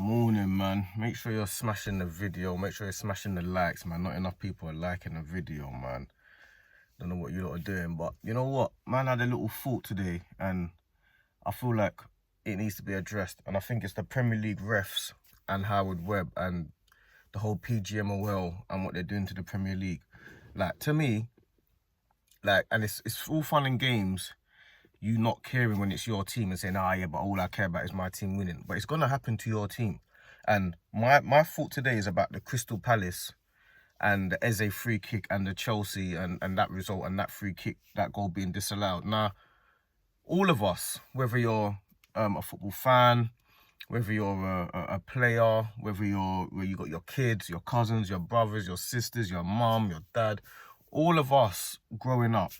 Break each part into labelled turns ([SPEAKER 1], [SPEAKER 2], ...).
[SPEAKER 1] Morning, man. Make sure you're smashing the video. Make sure you're smashing the likes, man. Not enough people are liking the video, man. Don't know what you lot are doing, but you know what? Man had a little thought today, and I feel like it needs to be addressed. And I think it's the Premier League refs and Howard Webb and the whole PGMOL and what they're doing to the Premier League. Like, to me, and it's all fun and games, you not caring when it's your team and saying, yeah, but all I care about is my team winning. But it's going to happen to your team. And my thought today is about the Crystal Palace and the Eze free kick and the Chelsea and that result and that free kick, that goal being disallowed. Now, all of us, whether you're a football fan, whether you're a player, whether you got your kids, your cousins, your brothers, your sisters, your mum, your dad, all of us growing up,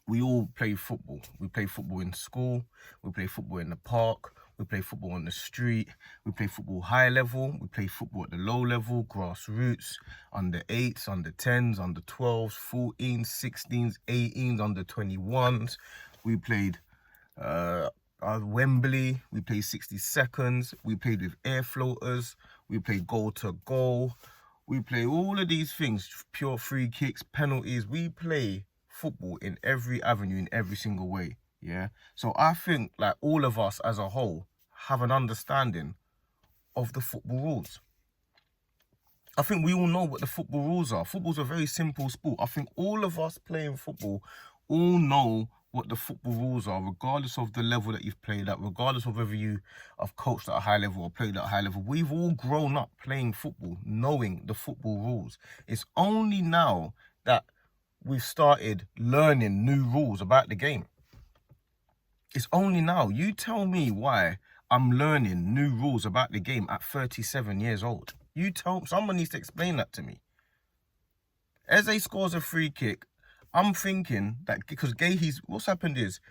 [SPEAKER 1] we all play football. We play football in school, we play football in the park, we play football on the street, we play football high level, we play football at the low level, grassroots, under 8s, under 10s, under 12s, 14s, 16s, 18s, under 21s. We played Wembley, we played 60 seconds, we played with air floaters, we played goal to goal, we play all of these things, pure free kicks, penalties. We play football in every avenue, in every single way. Yeah, so I think like all of us as a whole have an understanding of the football rules. I think we all know what the football rules are. Football's a very simple sport. I think all of us playing football all know what the football rules are, regardless of the level that you've played at, regardless of whether you have coached at a high level or played at a high level. We've all grown up playing football, knowing the football rules. It's only now that we've started learning new rules about the game. It's only now. You tell me why I'm learning new rules about the game at 37 years old. Someone needs to explain that to me. Eze scores a free kick. I'm thinking that because what's happened is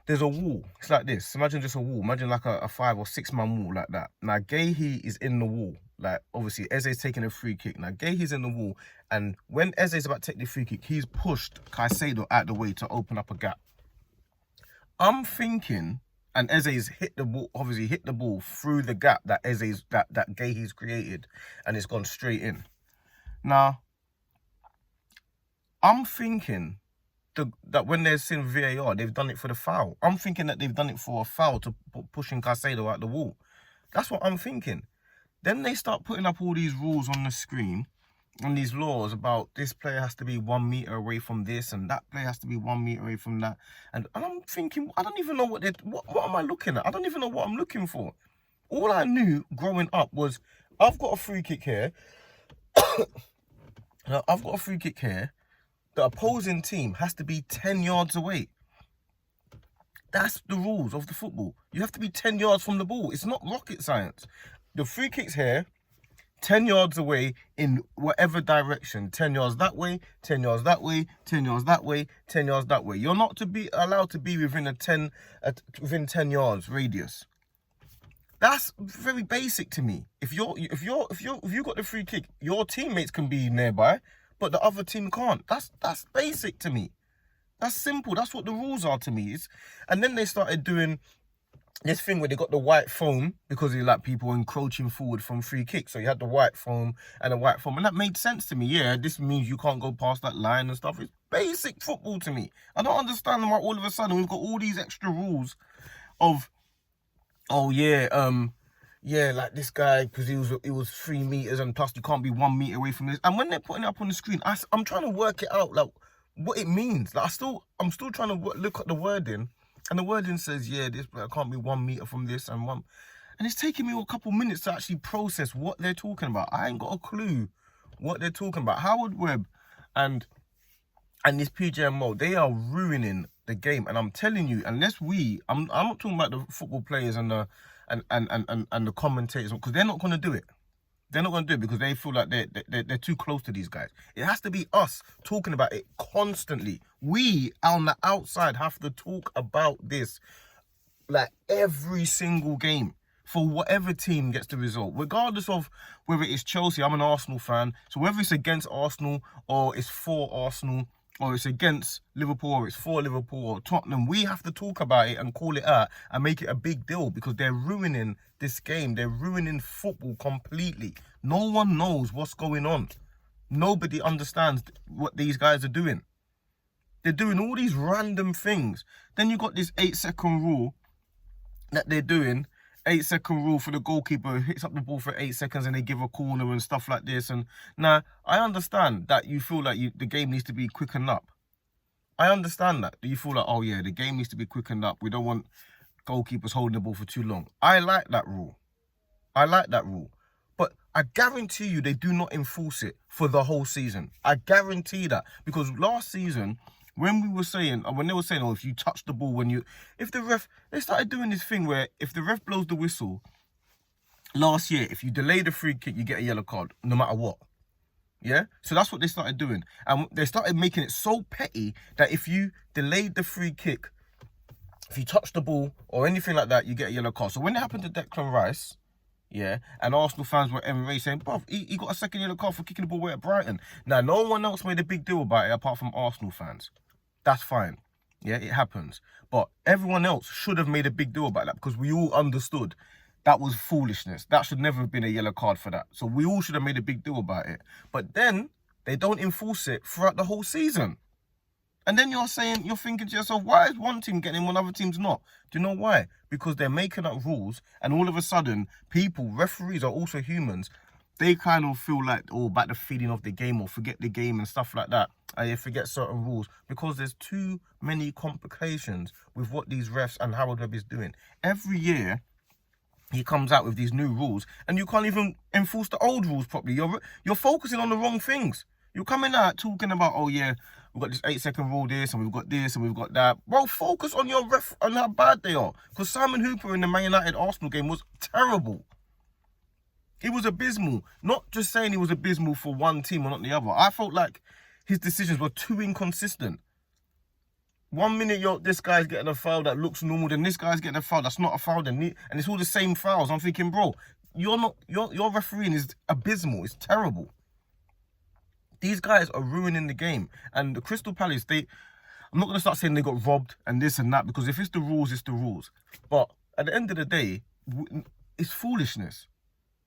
[SPEAKER 1] there's a wall. It's like this. Imagine just a wall. Imagine like a 5 or 6 man wall like that. Now Gahey is in the wall. Like obviously Eze's taking a free kick. Now Gahey's in the wall, and when Eze's about to take the free kick, he's pushed Caicedo out the way to open up a gap. I'm thinking, and Eze's hit the ball, obviously hit the ball through the gap that that Gahey's created, and it's gone straight in. Now, I'm thinking that when they're seeing VAR, they've done it for the foul. I'm thinking that they've done it for a foul to pushing Caicedo out the wall. That's what I'm thinking. Then they start putting up all these rules on the screen and these laws about this player has to be 1 meter away from this and that player has to be 1 meter away from that. And I'm thinking, I don't even know what am I looking at? I don't even know what I'm looking for. All I knew growing up was I've got a free kick here. Now, I've got a free kick here. The opposing team has to be 10 yards away. That's the rules of the football. You have to be 10 yards from the ball. It's not rocket science. The free kick's here, 10 yards away in whatever direction. 10 yards that way, 10 yards that way, 10 yards that way, 10 yards that way. You're not to be allowed to be within within 10 yards radius. That's very basic to me. If you got the free kick, your teammates can be nearby, but the other team can't. That's basic to me. That's simple. That's what the rules are to me. And then they started doing this thing where they got the white foam because they like people encroaching forward from free kicks. So you had the white foam and the white foam, and that made sense to me. Yeah, this means you can't go past that line and stuff. It's basic football to me. I don't understand why all of a sudden we've got all these extra rules of, oh yeah, like this guy because he was 3 meters and plus you can't be 1 meter away from this. And when they're putting it up on the screen, I'm trying to work it out, like what it means. Like I'm still trying to look at the wording. And the wording says, yeah, this player can't be 1 meter from this and one. And it's taking me a couple minutes to actually process what they're talking about. I ain't got a clue what they're talking about. Howard Webb and this PGMOL, they are ruining the game. And I'm telling you, unless I'm not talking about the football players and the commentators, because they're not going to do it. They're not going to do it because they feel like they're too close to these guys. It has to be us talking about it constantly. We on the outside have to talk about this like every single game for whatever team gets the result, regardless of whether it's Chelsea. I'm an Arsenal fan, so whether it's against Arsenal or it's for Arsenal, or it's against Liverpool, or it's for Liverpool or Tottenham, we have to talk about it and call it out and make it a big deal, because they're ruining this game. They're ruining football completely. No one knows what's going on. Nobody understands what these guys are doing. They're doing all these random things. Then you got this 8-second rule that they're doing. 8-second rule for the goalkeeper who hits up the ball for 8 seconds and they give a corner and stuff like this. And now, I understand that you feel like the game needs to be quickened up. I understand that. You feel like, oh yeah, the game needs to be quickened up. We don't want goalkeepers holding the ball for too long. I like that rule. I like that rule. But I guarantee you they do not enforce it for the whole season. I guarantee that. Because last season, when they were saying, oh, if you touch the ball if the ref, they started doing this thing where if the ref blows the whistle, last year, if you delay the free kick, you get a yellow card, no matter what. Yeah? So that's what they started doing. And they started making it so petty that if you delayed the free kick, if you touch the ball or anything like that, you get a yellow card. So when it happened to Declan Rice, yeah, and Arsenal fans were enraged saying, bruv, he got a second yellow card for kicking the ball away at Brighton. Now, no one else made a big deal about it apart from Arsenal fans. That's fine. Yeah, it happens. But everyone else should have made a big deal about that, because we all understood that was foolishness. That should never have been a yellow card for that. So we all should have made a big deal about it. But then they don't enforce it throughout the whole season. And then you're thinking to yourself, why is one team getting when other teams not? Do you know why? Because they're making up rules, and all of a sudden, referees are also humans. They kind of feel like, about the feeling of the game, or forget the game and stuff like that. And they forget certain rules because there's too many complications with what these refs and Harold Webb is doing. Every year, he comes out with these new rules, and you can't even enforce the old rules properly. You're focusing on the wrong things. You're coming out talking about, oh yeah, we've got this 8-second rule this, and we've got this, and we've got that. Bro, focus on your ref and how bad they are. Because Simon Hooper in the Man United Arsenal game was terrible. He was abysmal. Not just saying he was abysmal for one team or not the other. I felt like his decisions were too inconsistent. 1 minute this guy's getting a foul that looks normal, then this guy's getting a foul that's not a foul, and it's all the same fouls. I'm thinking, bro, your refereeing is abysmal. It's terrible. These guys are ruining the game. And the Crystal Palace, I'm not going to start saying they got robbed and this and that, because if it's the rules, it's the rules. But at the end of the day, it's foolishness.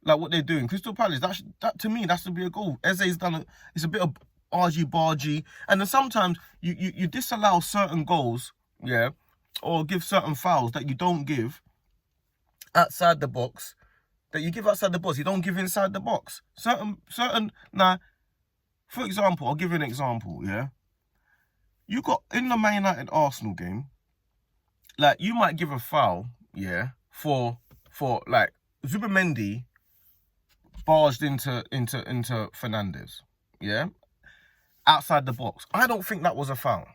[SPEAKER 1] Like what they're doing. Crystal Palace, that to me, that should be a goal. Eze's done it's a bit of argy-bargy. And then sometimes you disallow certain goals, yeah, or give certain fouls that you don't give outside the box. That you give outside the box, you don't give inside the box. Now, for example, I'll give you an example, yeah. You got, in the Man United Arsenal game, like, you might give a foul, yeah, for like, Zubimendi barged into Fernandes, yeah, outside the box. I don't think that was a foul.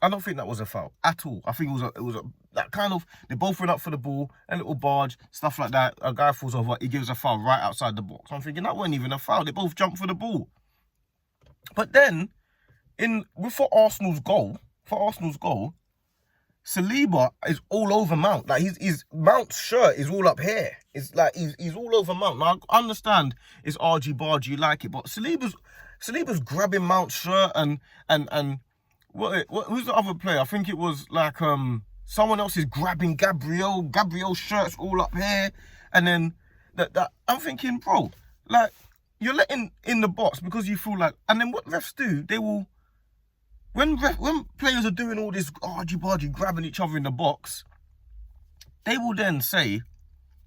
[SPEAKER 1] I don't think that was a foul at all. I think it was a that kind of, they both went up for the ball, a little barge, stuff like that. A guy falls over, he gives a foul right outside the box. I'm thinking that wasn't even a foul. They both jumped for the ball. But then, for Arsenal's goal, Saliba is all over Mount. Like, his Mount's shirt is all up here. It's like he's all over Mount. Now, I understand it's argy-bargy, you like it, but Saliba's grabbing Mount's shirt and who's the other player? I think it was like someone else is grabbing Gabriel. Gabriel's shirt's all up here, and then that I'm thinking, bro, like, you're letting in the box because you feel like, and then what refs do, they will, when players are doing all this argy-bargy, grabbing each other in the box, they will then say,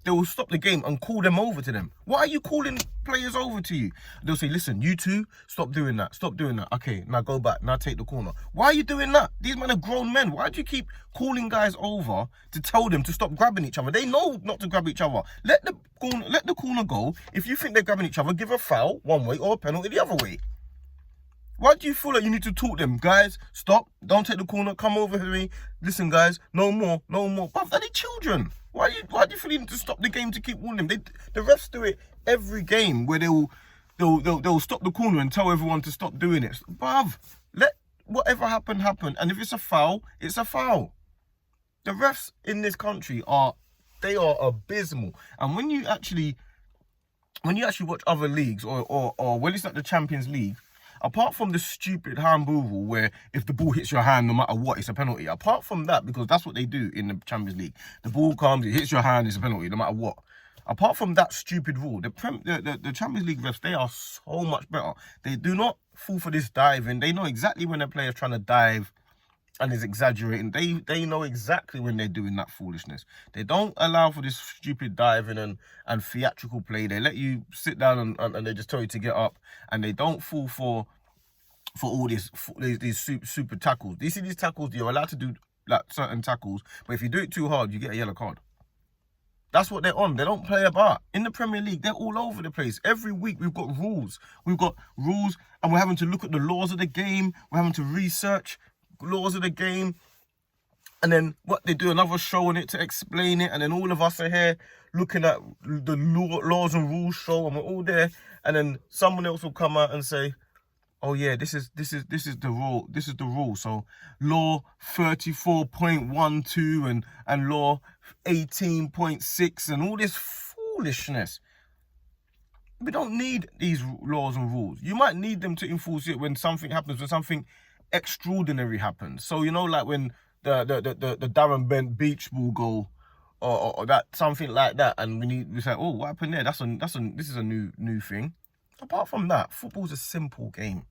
[SPEAKER 1] they will stop the game and call them over to them. Why are you calling players over to you? They'll say, listen, you two, stop doing that. Stop doing that. Okay, now go back. Now take the corner. Why are you doing that? These men are grown men. Why do you keep calling guys over to tell them to stop grabbing each other? They know not to grab each other. Let the corner go. If you think they're grabbing each other, give a foul one way or a penalty the other way. Why do you feel like you need to talk them? Guys, stop. Don't take the corner. Come over to me. Listen, guys, no more. But they're children. Why do you feel you need to stop the game to keep warning them? The refs do it every game where they'll stop the corner and tell everyone to stop doing it. Bruv, let whatever happen. And if it's a foul, it's a foul. The refs in this country are abysmal. And when you actually watch other leagues or when it's like the Champions League, apart from the stupid handball rule where if the ball hits your hand, no matter what, it's a penalty. Apart from that, because that's what they do in the Champions League. The ball comes, it hits your hand, it's a penalty, no matter what. Apart from that stupid rule, the Champions League refs, they are so much better. They do not fall for this diving. They know exactly when a player's trying to dive and is exaggerating. They know exactly when they're doing that foolishness. They don't allow for this stupid diving and theatrical play. They let you sit down and they just tell you to get up, and they don't fall for all these super tackles. You see these tackles, you're allowed to do like certain tackles, but if you do it too hard, you get a yellow card. That's what they're on. They don't play about. In the Premier League, they're all over the place. Every week, we've got rules. We've got rules, and we're having to look at the laws of the game. We're having to research laws of the game. And then what they do, another show on it to explain it. And then all of us are here looking at the laws and rules show, and we're all there. And then someone else will come out and say, oh yeah, this is the rule. This is the rule. So law 34.12 and law 18.6 and all this foolishness. We don't need these laws and rules. You might need them to enforce it when something happens, when something extraordinary happens. So, you know, like when the Darren Bent beach ball goal or that, something like that, and we say, oh, what happened there? This is a new thing. Apart from that, football's a simple game.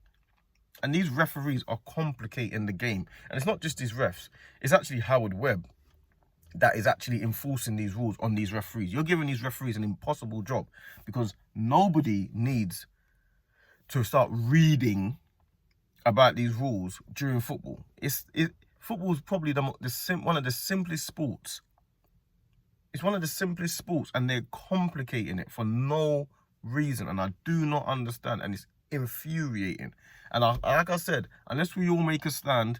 [SPEAKER 1] And these referees are complicating the game. And it's not just these refs. It's actually Howard Webb that is actually enforcing these rules on these referees. You're giving these referees an impossible job, because nobody needs to start reading about these rules during football. Football is probably one of the simplest sports. It's one of the simplest sports, and they're complicating it for no reason. And I do not understand, and it's infuriating. And like I said, unless we all make a stand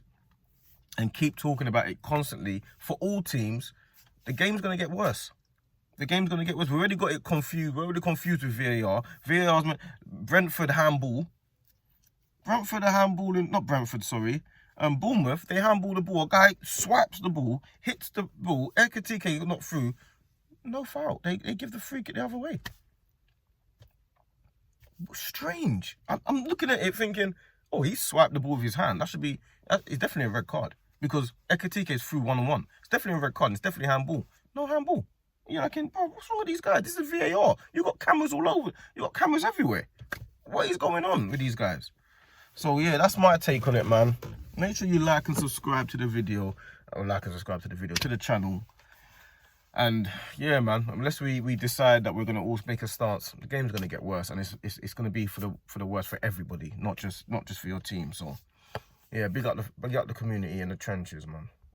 [SPEAKER 1] and keep talking about it constantly for all teams, the game's going to get worse. The game's going to get worse. We already got it confused. We're already confused with VAR. VAR's Brentford handball. Not Brentford, sorry. Bournemouth, they handball the ball. A guy swipes the ball, hits the ball. Ekitike not through. No foul. They give the free kick the other way. Strange. I'm looking at it thinking, oh, he swiped the ball with his hand. It's definitely a red card, because Ekitike is through 1-on-1. It's definitely a red card. It's definitely handball. No handball. You're like, bro, what's wrong with these guys? This is VAR. You got cameras all over. You got cameras everywhere. What is going on with these guys? So yeah, that's my take on it, man. Make sure you like and subscribe to the video, or to the channel. And yeah, man, unless we decide that we're going to all make a stance, the game's going to get worse, and it's going to be for the worse for everybody, not just for your team. So yeah, big up the community in the trenches, man.